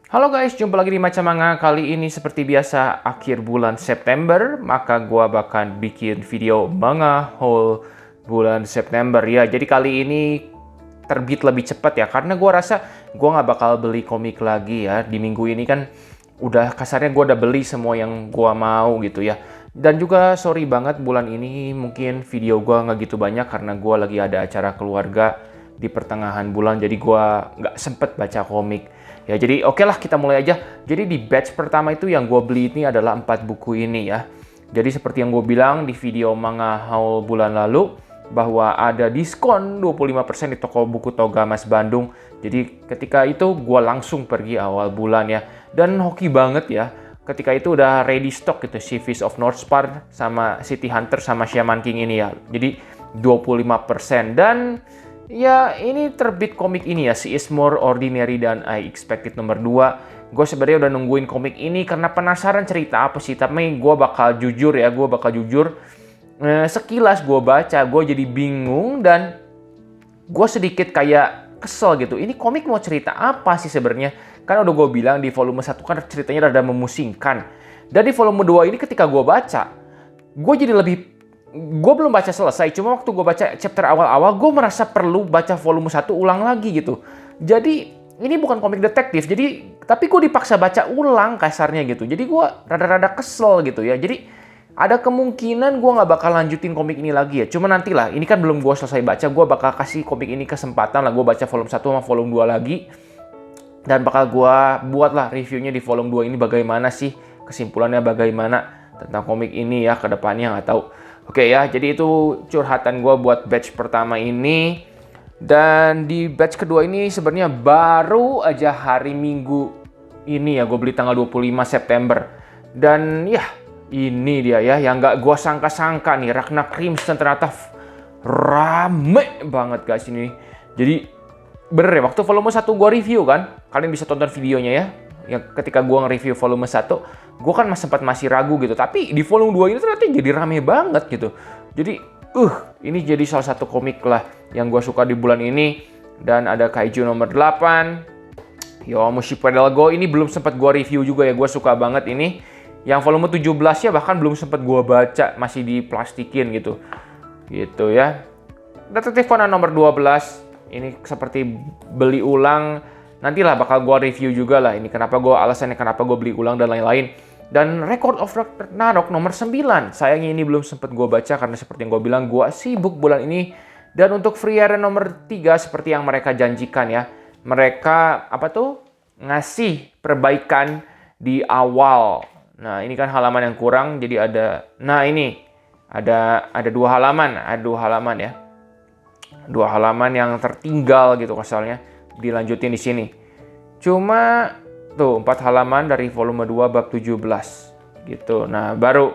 Halo guys, jumpa lagi di Macam Manga. Kali ini seperti biasa akhir bulan September, maka gua bakal bikin video manga haul bulan September ya. Jadi kali ini terbit lebih cepat ya, karena gua rasa gua nggak bakal beli komik lagi ya. Di minggu ini kan udah kasarnya gua udah beli semua yang gua mau gitu ya. Dan juga sorry banget bulan ini mungkin video gua nggak gitu banyak karena gua lagi ada acara keluarga di pertengahan bulan, jadi gua nggak sempet baca komik. Ya, jadi oke lah kita mulai aja. Jadi di batch pertama itu yang gue beli ini adalah 4 buku ini ya. Jadi seperti yang gue bilang di video manga haul bulan lalu, bahwa ada diskon 25% di toko buku Toga Mas Bandung. Jadi ketika itu gue langsung pergi awal bulan ya. Dan hoki banget ya. Ketika itu udah ready stock gitu si Fist of North Star sama City Hunter sama Shaman King ini ya. Jadi 25%. Dan ya, ini terbit komik ini ya, She Is More Ordinary Than I Expected nomor 2. Gue sebenarnya udah nungguin komik ini karena penasaran cerita apa sih. Tapi gue bakal jujur ya, sekilas gue baca, gue jadi bingung dan gue sedikit kayak kesel gitu. Ini komik mau cerita apa sih sebenarnya? Kan udah gue bilang di volume 1 kan ceritanya rada memusingkan. Dan di volume 2 ini ketika gue baca, gue belum baca selesai, cuma waktu gue baca chapter awal-awal, gue merasa perlu baca volume 1 ulang lagi gitu. Jadi, ini bukan komik detektif, tapi gue dipaksa baca ulang kasarnya gitu. Jadi gue rada-rada kesel gitu ya. Jadi, ada kemungkinan gue nggak bakal lanjutin komik ini lagi ya. Cuma nantilah, ini kan belum gue selesai baca, gue bakal kasih komik ini kesempatan lah. Gue baca volume 1 sama volume 2 lagi. Dan bakal gue buat lah reviewnya di volume 2 ini bagaimana sih, kesimpulannya bagaimana tentang komik ini ya ke depannya, nggak tahu. Oke ya, jadi itu curhatan gue buat batch pertama ini. Dan di batch kedua ini sebenarnya baru aja hari Minggu ini ya, gue beli tanggal 25 September. Dan ya, ini dia ya, yang gak gue sangka-sangka nih, Ragna Crimson ternyata rame banget guys ini. Jadi, bener ya, waktu volume 1 gue review kan, kalian bisa tonton videonya ya. Yang ketika gue nge-review volume 1, gue kan masih ragu gitu. Tapi di volume 2 ini ternyata jadi rame banget gitu. Jadi, ini jadi salah satu komik lah yang gue suka di bulan ini. Dan ada Kaiju nomor 8. Yowamushi Pedal Go, ini belum sempat gue review juga ya. Gue suka banget ini. Yang volume 17 ya bahkan belum sempat gue baca. Masih diplastikin gitu. Gitu ya. Detektif Conan nomor 12. Ini seperti beli ulang. Nantilah bakal gue review juga lah. Ini alasannya kenapa gue beli ulang dan lain-lain. Dan Record of Ragnarok nomor 9. Sayangnya ini belum sempat gue baca karena seperti yang gue bilang, gue sibuk bulan ini. Dan untuk Free Area nomor 3 seperti yang mereka janjikan ya. Mereka ngasih perbaikan di awal. Nah, ini kan halaman yang kurang, jadi ada ada 2 halaman, ya. 2 halaman yang tertinggal gitu asalnya, dilanjutin di sini. Cuma tuh 4 halaman dari volume 2 bab 17 gitu. Nah, baru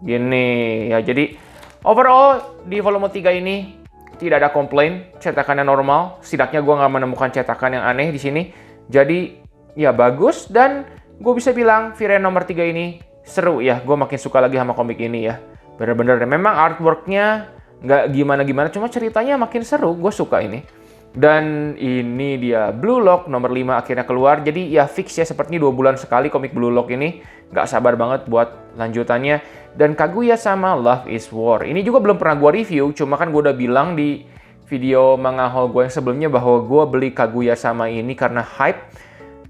gini ya. Jadi overall di volume 3 ini tidak ada komplain, cetakannya normal. Setidaknya gue nggak menemukan cetakan yang aneh di sini. Jadi ya bagus, dan gue bisa bilang Viren nomor 3 ini seru ya. Gue makin suka lagi sama komik ini ya. Bener-bener memang artworknya nggak gimana-gimana, cuma ceritanya makin seru. Gue suka ini. Dan ini dia Blue Lock nomor 5 akhirnya keluar. Jadi ya fix ya, sepertinya 2 bulan sekali komik Blue Lock ini. Nggak sabar banget buat lanjutannya. Dan Kaguya sama Love is War. Ini juga belum pernah gue review. Cuma kan gue udah bilang di video manga haul gue yang sebelumnya bahwa gue beli Kaguya sama ini karena hype.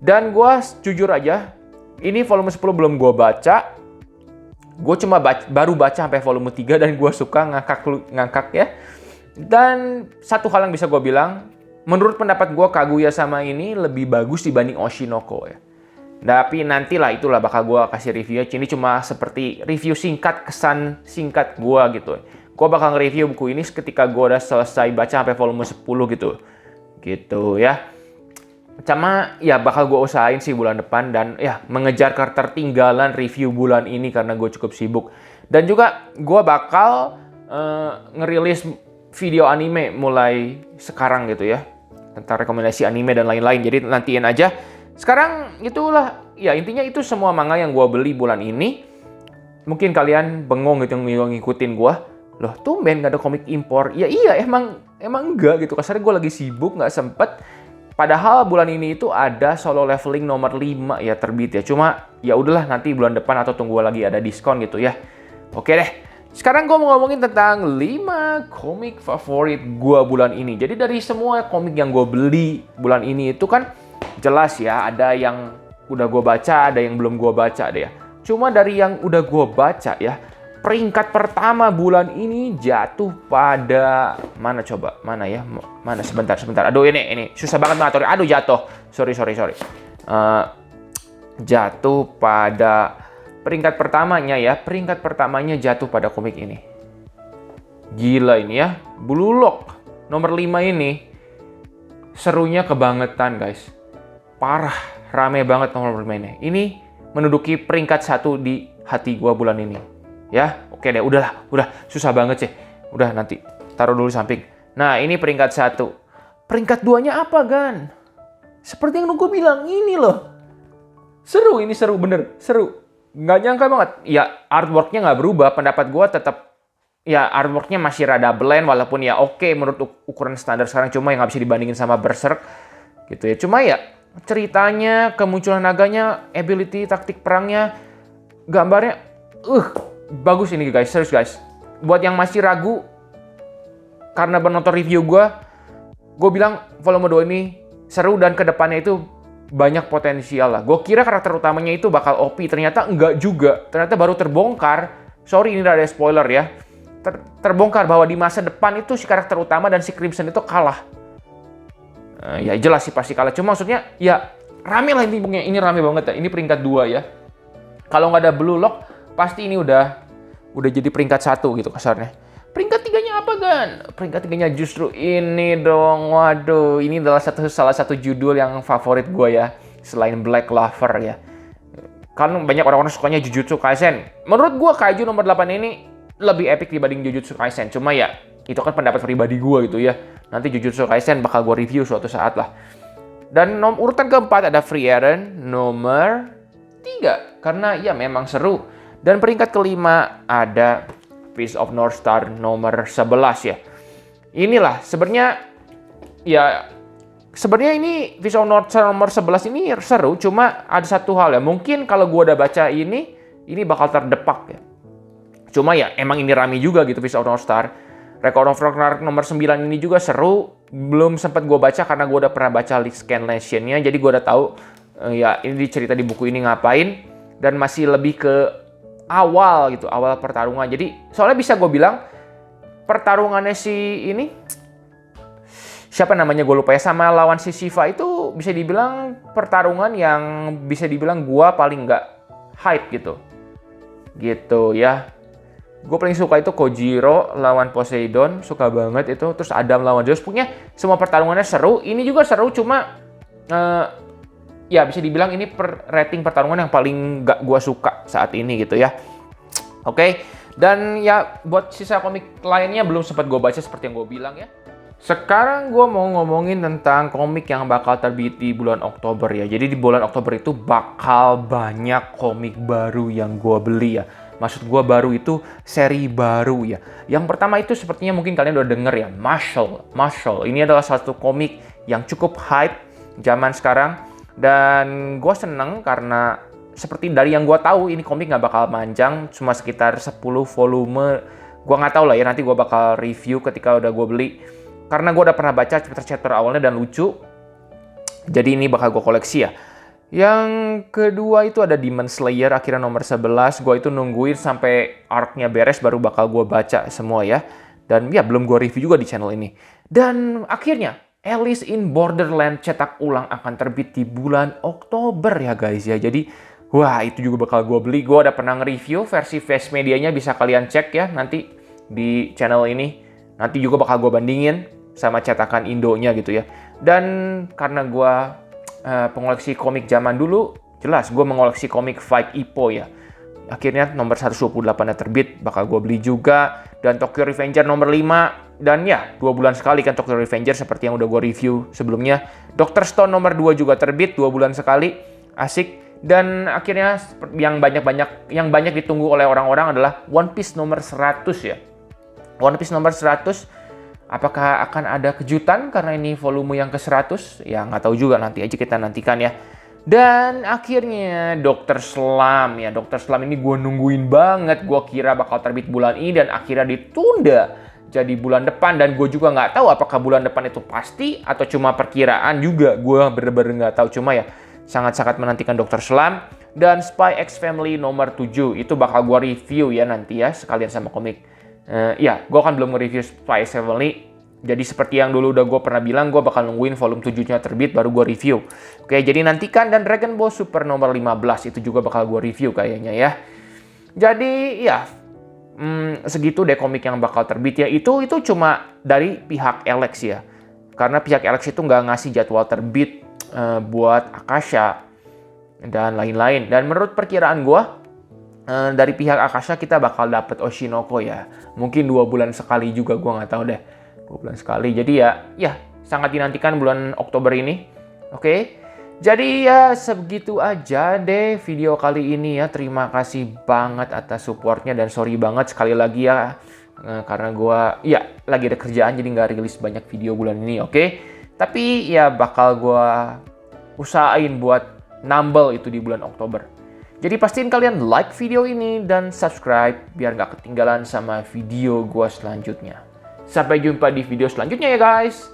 Dan gue jujur aja, ini volume 10 belum gue baca. Gue cuma baru baca sampai volume 3 dan gue suka ngangkak ya. Dan satu hal yang bisa gue bilang, menurut pendapat gue Kaguya sama ini lebih bagus dibanding Oshinoko ya. Tapi nantilah itulah bakal gue kasih review. Ini cuma seperti review singkat, kesan singkat gue gitu. Gue bakal nge-review buku ini ketika gue udah selesai baca sampai volume 10 gitu. Gitu ya. Cuma ya bakal gue usahain sih bulan depan dan ya mengejar ketertinggalan review bulan ini karena gue cukup sibuk. Dan juga gue bakal ngerilis video anime mulai sekarang gitu ya, tentang rekomendasi anime dan lain-lain. Jadi nantiin aja. Sekarang itulah ya, intinya itu semua manga yang gue beli bulan ini. Mungkin kalian bengong gitu ngikutin gue. Loh, tumben gak ada komik impor. Ya iya, emang enggak gitu. Kasarnya gue lagi sibuk, gak sempet. Padahal bulan ini itu ada solo leveling nomor 5 ya terbit ya. Cuma ya udahlah nanti bulan depan atau tunggu lagi ada diskon gitu ya. Oke deh. Sekarang gue mau ngomongin tentang 5 komik favorit gue bulan ini. Jadi dari semua komik yang gue beli bulan ini itu kan jelas ya, ada yang udah gue baca, ada yang belum gue baca deh ya. Cuma dari yang udah gue baca ya, peringkat pertama bulan ini jatuh pada mana coba? Mana ya? Mana sebentar. Aduh ini susah banget ngatur. Aduh jatuh. Sorry. Jatuh pada peringkat pertamanya ya. Peringkat pertamanya jatuh pada komik ini. Gila ini ya. Blue Lock nomor 5 ini serunya kebangetan guys. Parah, rame banget nomor 5 ini. Ini menduduki peringkat 1 di hati gua bulan ini. Ya, oke deh, udah susah banget sih. Udah nanti taruh dulu samping. Nah, ini peringkat 1. Peringkat 2-nya apa, Gan? Seperti yang gue bilang, ini loh. Seru, ini seru, bener. Seru. Nggak nyangka banget. Ya, artwork-nya nggak berubah. Pendapat gue tetap, ya artwork-nya masih rada bland, walaupun ya oke menurut ukuran standar sekarang. Cuma yang nggak bisa dibandingin sama Berserk. Gitu ya. Cuma ya, ceritanya, kemunculan naganya, ability, taktik perangnya, gambarnya, bagus ini guys, serius guys. Buat yang masih ragu, karena menonton review gue bilang volume 2 ini seru dan kedepannya itu banyak potensial lah. Gue kira karakter utamanya itu bakal OP, ternyata enggak juga. Ternyata baru terbongkar, sorry ini ada spoiler ya, terbongkar bahwa di masa depan itu si karakter utama dan si Crimson itu kalah. Ya jelas sih pasti kalah, cuma maksudnya ya rame lah ini rame banget ya. Ini peringkat 2 ya. Kalau nggak ada Blue Lock, pasti ini udah jadi peringkat 1 gitu kasarnya. Peringkat 3-nya apa, Gan? Peringkat 3-nya justru ini dong. Waduh, ini adalah salah satu judul yang favorit gue ya, selain Black Clover ya. Kan banyak orang-orang sukanya Jujutsu Kaisen. Menurut gue Kaiju nomor 8 ini lebih epic dibanding Jujutsu Kaisen. Cuma ya, itu kan pendapat pribadi gue gitu ya. Nanti Jujutsu Kaisen bakal gue review suatu saat lah. Dan urutan keempat ada Free Eren nomor 3. Karena ya memang seru. Dan peringkat kelima ada Fist of North Star nomor 11 ya. Inilah sebenarnya ini Fist of North Star nomor 11 ini seru, cuma ada satu hal ya. Mungkin kalau gue udah baca ini bakal terdepak ya. Cuma ya emang ini rame juga gitu Fist of North Star. Record of Ragnarok nomor 9 ini juga seru. Belum sempat gue baca karena gue udah pernah baca scanlation-nya. Jadi gue udah tahu ya ini cerita di buku ini ngapain. Dan masih lebih ke awal pertarungan. Jadi soalnya bisa gue bilang pertarungannya si ini siapa namanya gue lupa ya, sama lawan si Shiva itu bisa dibilang pertarungan yang bisa dibilang gue paling nggak hype gitu ya. Gue paling suka itu Kojiro lawan Poseidon, suka banget itu. Terus Adam lawan Zeus, punya semua pertarungannya seru. Ini juga seru, cuma ya bisa dibilang ini rating pertarungan yang paling gak gue suka saat ini gitu ya. Oke, dan ya buat sisa komik lainnya belum sempat gue baca seperti yang gue bilang ya. Sekarang gue mau ngomongin tentang komik yang bakal terbit di bulan Oktober ya. Jadi di bulan Oktober itu bakal banyak komik baru yang gue beli ya. Maksud gue baru itu seri baru ya. Yang pertama itu sepertinya mungkin kalian udah denger ya, Marshall. Ini adalah satu komik yang cukup hype zaman sekarang. Dan gue seneng karena seperti dari yang gue tahu ini komik nggak bakal panjang, cuma sekitar 10 volume. Gue nggak tahu lah ya, nanti gue bakal review ketika udah gue beli. Karena gue udah pernah baca chapter awalnya dan lucu. Jadi ini bakal gue koleksi ya. Yang kedua itu ada Demon Slayer akhirnya nomor 11. Gue itu nungguin sampai arc-nya beres baru bakal gue baca semua ya. Dan ya belum gue review juga di channel ini. Dan akhirnya Alice in Borderland cetak ulang akan terbit di bulan Oktober ya guys ya. Jadi wah itu juga bakal gue beli. Gue udah pernah nge-review versi Fast Medianya, bisa kalian cek ya nanti di channel ini. Nanti juga bakal gue bandingin sama cetakan Indonya gitu ya. Dan karena gue pengoleksi komik zaman dulu, jelas gue mengoleksi komik Fight Ippo ya. Akhirnya nomor 128-nya terbit, bakal gue beli juga. Dan Tokyo Revenger nomor 5. Dan ya, 2 bulan sekali kan Tokyo Revenger seperti yang udah gue review sebelumnya. Dr. Stone nomor 2 juga terbit, 2 bulan sekali. Asik. Dan akhirnya yang banyak ditunggu oleh orang-orang adalah One Piece nomor 100 ya. One Piece nomor 100 Apakah akan ada kejutan karena ini volume yang ke-100? Ya nggak tahu juga, nanti aja kita nantikan ya. Dan akhirnya Dr. Slump ya. Dr. Slump ini gue nungguin banget. Gue kira bakal terbit bulan ini dan akhirnya ditunda jadi bulan depan. Dan gue juga nggak tahu apakah bulan depan itu pasti atau cuma perkiraan juga. Gue bener-bener nggak tahu. Cuma ya sangat-sangat menantikan Dr. Slump. Dan Spy X Family nomor 7 itu bakal gue review ya nanti ya sekalian sama komik. Ya, gue kan belum nge-review Spy X Family. Jadi seperti yang dulu udah gue pernah bilang, gue bakal nungguin volume 7-nya terbit baru gue review. Oke, jadi nantikan. Dan Dragon Ball Super nomor 15 itu juga bakal gue review kayaknya ya. Jadi ya, segitu deh komik yang bakal terbit ya. Itu cuma dari pihak Alex ya. Karena pihak Alex itu nggak ngasih jadwal terbit buat Akasha dan lain-lain. Dan menurut perkiraan gue, dari pihak Akasha kita bakal dapet Oshinoko ya. Mungkin 2 bulan sekali juga, gue nggak tahu deh. 2 bulan sekali. Jadi ya sangat dinantikan bulan Oktober ini. Oke. Jadi ya segitu aja deh video kali ini ya. Terima kasih banget atas supportnya dan sorry banget sekali lagi ya. Karena gue ya lagi ada kerjaan jadi nggak rilis banyak video bulan ini. Oke. Tapi ya bakal gue usahain buat nambel itu di bulan Oktober. Jadi pastiin kalian like video ini dan subscribe biar nggak ketinggalan sama video gue selanjutnya. Sampai jumpa di video selanjutnya ya guys.